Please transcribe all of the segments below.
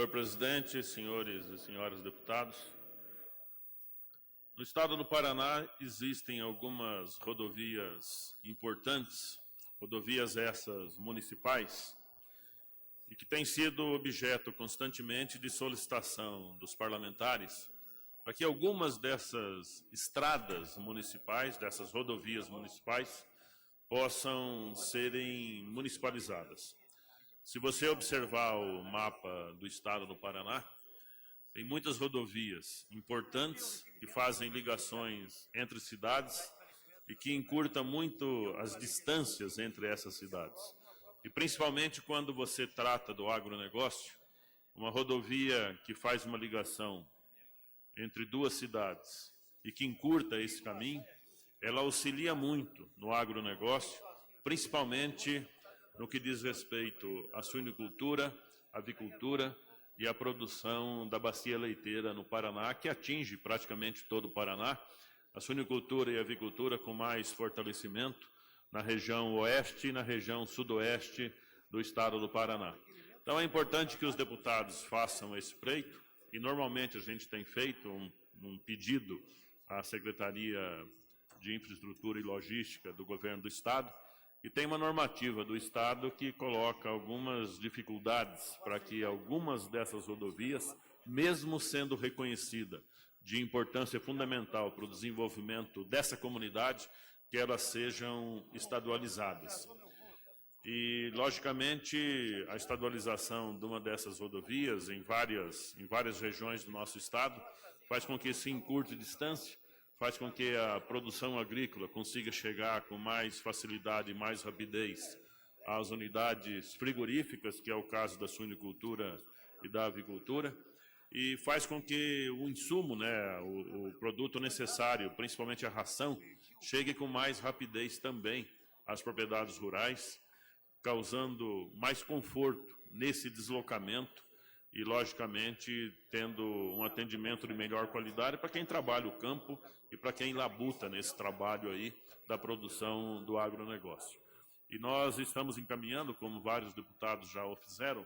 Senhor presidente, senhores e senhoras deputados, no estado do Paraná existem algumas rodovias importantes, rodovias essas municipais, e que têm sido objeto constantemente de solicitação dos parlamentares para que algumas dessas estradas municipais, dessas rodovias municipais, possam serem municipalizadas. Se você observar o mapa do estado do Paraná, tem muitas rodovias importantes que fazem ligações entre cidades e que encurtam muito as distâncias entre essas cidades. E principalmente quando você trata do agronegócio, uma rodovia que faz uma ligação entre duas cidades e que encurta esse caminho, ela auxilia muito no agronegócio, principalmente no que diz respeito à suinicultura, avicultura e à produção da bacia leiteira no Paraná, que atinge praticamente todo o Paraná, a suinicultura e a avicultura com mais fortalecimento na região oeste e na região sudoeste do estado do Paraná. Então é importante que os deputados façam esse pleito, e normalmente a gente tem feito um pedido à Secretaria de Infraestrutura e Logística do Governo do Estado, e tem uma normativa do Estado que coloca algumas dificuldades para que algumas dessas rodovias, mesmo sendo reconhecida de importância fundamental para o desenvolvimento dessa comunidade, que elas sejam estadualizadas. E, logicamente, a estadualização de uma dessas rodovias em várias regiões do nosso estado faz com que se encurte distância, faz com que a produção agrícola consiga chegar com mais facilidade e mais rapidez às unidades frigoríficas, que é o caso da suinicultura e da avicultura, e faz com que o insumo, o produto necessário, principalmente a ração, chegue com mais rapidez também às propriedades rurais, causando mais conforto nesse deslocamento e, logicamente, tendo um atendimento de melhor qualidade para quem trabalha o campo e para quem labuta nesse trabalho aí da produção do agronegócio. E nós estamos encaminhando, como vários deputados já o fizeram,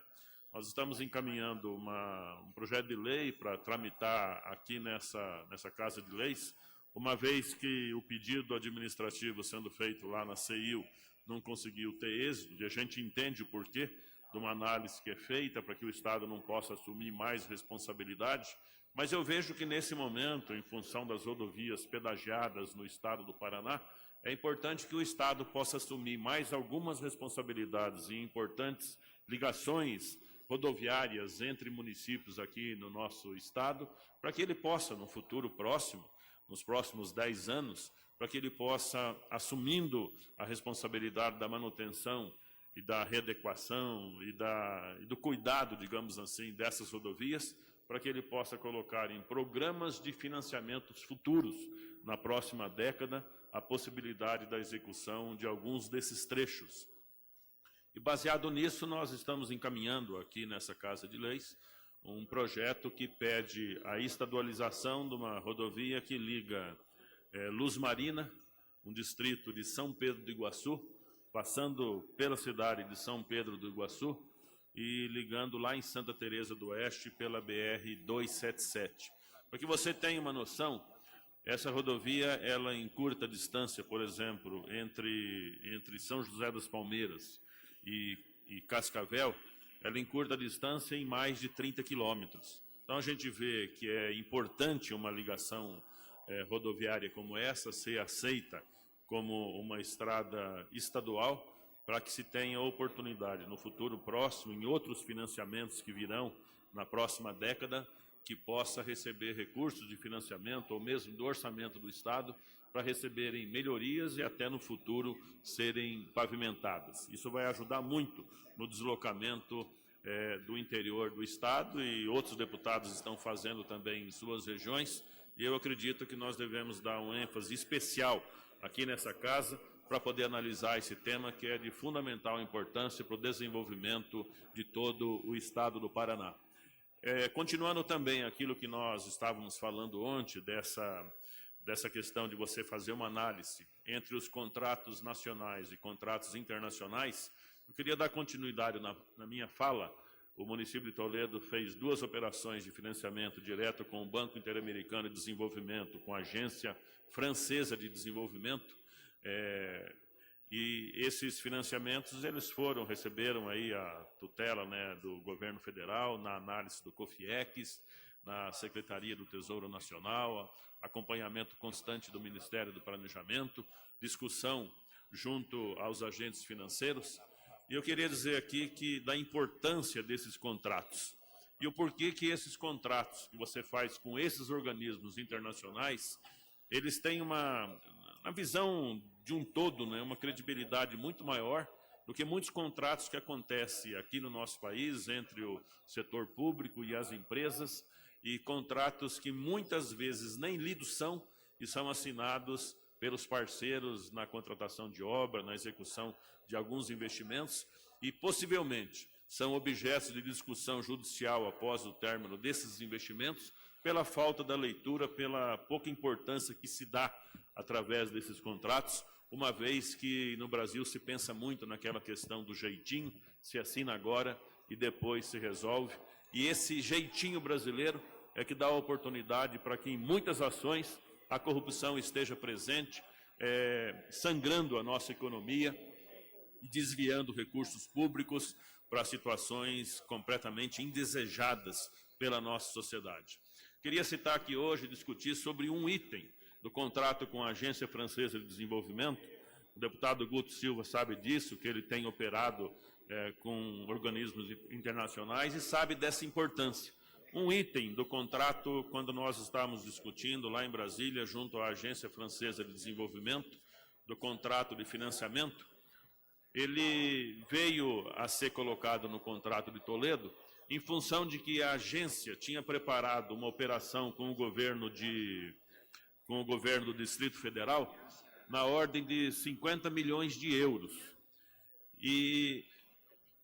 nós estamos encaminhando um projeto de lei para tramitar aqui nessa Casa de Leis, uma vez que o pedido administrativo sendo feito lá na CEIU não conseguiu ter êxito, e a gente entende o porquê de uma análise que é feita para que o Estado não possa assumir mais responsabilidade, mas eu vejo que nesse momento, em função das rodovias pedagiadas no estado do Paraná, é importante que o Estado possa assumir mais algumas responsabilidades e importantes ligações rodoviárias entre municípios aqui no nosso estado, para que ele possa, no futuro próximo, nos próximos 10 anos, para que ele possa, assumindo a responsabilidade da manutenção e da readequação e do cuidado, digamos assim, dessas rodovias, para que ele possa colocar em programas de financiamentos futuros, na próxima década, a possibilidade da execução de alguns desses trechos. E, baseado nisso, nós estamos encaminhando aqui nessa Casa de Leis um projeto que pede a estadualização de uma rodovia que liga Luz Marina, um distrito de São Pedro do Iguaçu, passando pela cidade de São Pedro do Iguaçu e ligando lá em Santa Teresa do Oeste pela BR-277. Para que você tenha uma noção, essa rodovia ela encurta a distância, por exemplo, entre São José das Palmeiras e Cascavel, ela encurta a distância em mais de 30 quilômetros. Então a gente vê que é importante uma ligação rodoviária como essa ser aceita como uma estrada estadual, para que se tenha oportunidade no futuro próximo, em outros financiamentos que virão na próxima década, que possa receber recursos de financiamento ou mesmo do orçamento do Estado para receberem melhorias e até no futuro serem pavimentadas. Isso vai ajudar muito no deslocamento do interior do Estado, e outros deputados estão fazendo também em suas regiões, e eu acredito que nós devemos dar um ênfase especial aqui nessa casa para poder analisar esse tema que é de fundamental importância para o desenvolvimento de todo o estado do Paraná. Continuando também aquilo que nós estávamos falando ontem, dessa questão de você fazer uma análise entre os contratos nacionais e contratos internacionais, eu queria dar continuidade na minha fala o município de Toledo fez 2 operações de financiamento direto com o Banco Interamericano de Desenvolvimento, com a Agência Francesa de Desenvolvimento, e esses financiamentos eles receberam aí a tutela, né, do governo federal, na análise do COFIEX, na Secretaria do Tesouro Nacional, acompanhamento constante do Ministério do Planejamento, discussão junto aos agentes financeiros. E eu queria dizer aqui da importância desses contratos e o porquê que esses contratos que você faz com esses organismos internacionais, eles têm uma visão de um todo, né, uma credibilidade muito maior do que muitos contratos que acontecem aqui no nosso país entre o setor público e as empresas, e contratos que muitas vezes nem lidos são e são assinados pelos parceiros na contratação de obra, na execução de alguns investimentos, e possivelmente são objetos de discussão judicial após o término desses investimentos, pela falta da leitura, pela pouca importância que se dá através desses contratos, uma vez que no Brasil se pensa muito naquela questão do jeitinho, se assina agora e depois se resolve, e esse jeitinho brasileiro é que dá a oportunidade para que em muitas ações a corrupção esteja presente, sangrando a nossa economia e desviando recursos públicos para situações completamente indesejadas pela nossa sociedade. Queria citar aqui hoje, discutir sobre um item do contrato com a Agência Francesa de Desenvolvimento. O deputado Guto Silva sabe disso, que ele tem operado com organismos internacionais e sabe dessa importância. Um item do contrato, quando nós estávamos discutindo lá em Brasília, junto à Agência Francesa de Desenvolvimento, do contrato de financiamento, ele veio a ser colocado no contrato de Toledo, em função de que a agência tinha preparado uma operação com o governo do Distrito Federal, na ordem de 50 milhões de euros. E,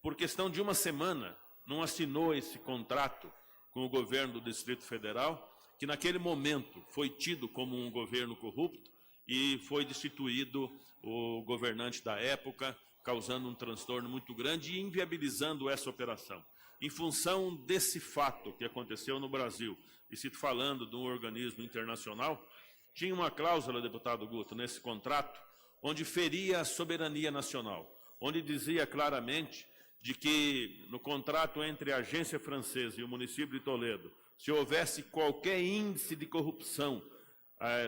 por questão de uma semana, não assinou esse contrato com o governo do Distrito Federal, que naquele momento foi tido como um governo corrupto e foi destituído o governante da época, causando um transtorno muito grande e inviabilizando essa operação. Em função desse fato que aconteceu no Brasil, e se falando de um organismo internacional, tinha uma cláusula, deputado Guto, nesse contrato, onde feria a soberania nacional, onde dizia claramente de que no contrato entre a agência francesa e o município de Toledo, se houvesse qualquer índice de corrupção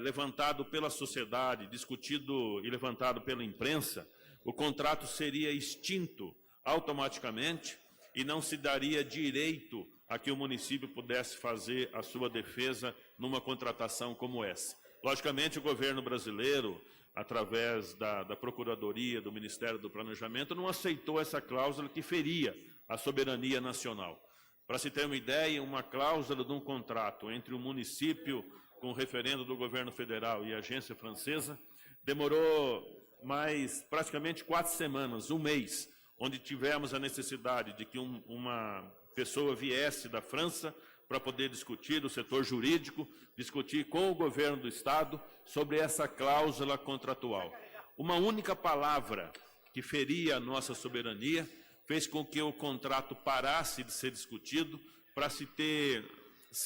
levantado pela sociedade, discutido e levantado pela imprensa, o contrato seria extinto automaticamente e não se daria direito a que o município pudesse fazer a sua defesa numa contratação como essa. Logicamente, o governo brasileiro, através da Procuradoria, do Ministério do Planejamento, não aceitou essa cláusula que feria a soberania nacional. Para se ter uma ideia, uma cláusula de um contrato entre o município, com o referendo do governo federal e a agência francesa, demorou mais praticamente 4 semanas, um mês, onde tivemos a necessidade de que uma pessoa viesse da França para poder discutir, do setor jurídico, discutir com o governo do Estado sobre essa cláusula contratual. Uma única palavra que feria a nossa soberania fez com que o contrato parasse de ser discutido para se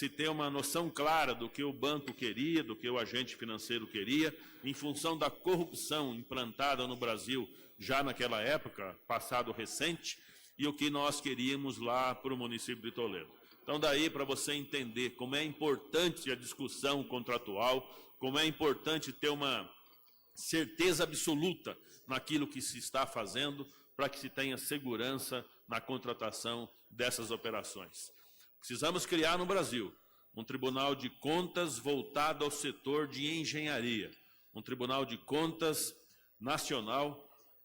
ter uma noção clara do que o banco queria, do que o agente financeiro queria, em função da corrupção implantada no Brasil já naquela época, passado recente, e o que nós queríamos lá para o município de Toledo. Então, daí para você entender como é importante a discussão contratual, como é importante ter uma certeza absoluta naquilo que se está fazendo, para que se tenha segurança na contratação dessas operações. Precisamos criar no Brasil um Tribunal de Contas voltado ao setor de engenharia, um Tribunal de Contas nacional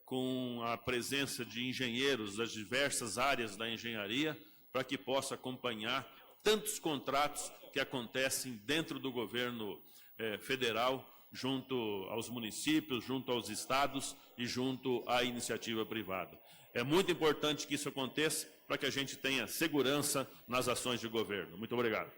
com a presença de engenheiros das diversas áreas da engenharia, para que possa acompanhar tantos contratos que acontecem dentro do governo federal, junto aos municípios, junto aos estados e junto à iniciativa privada. É muito importante que isso aconteça para que a gente tenha segurança nas ações de governo. Muito obrigado.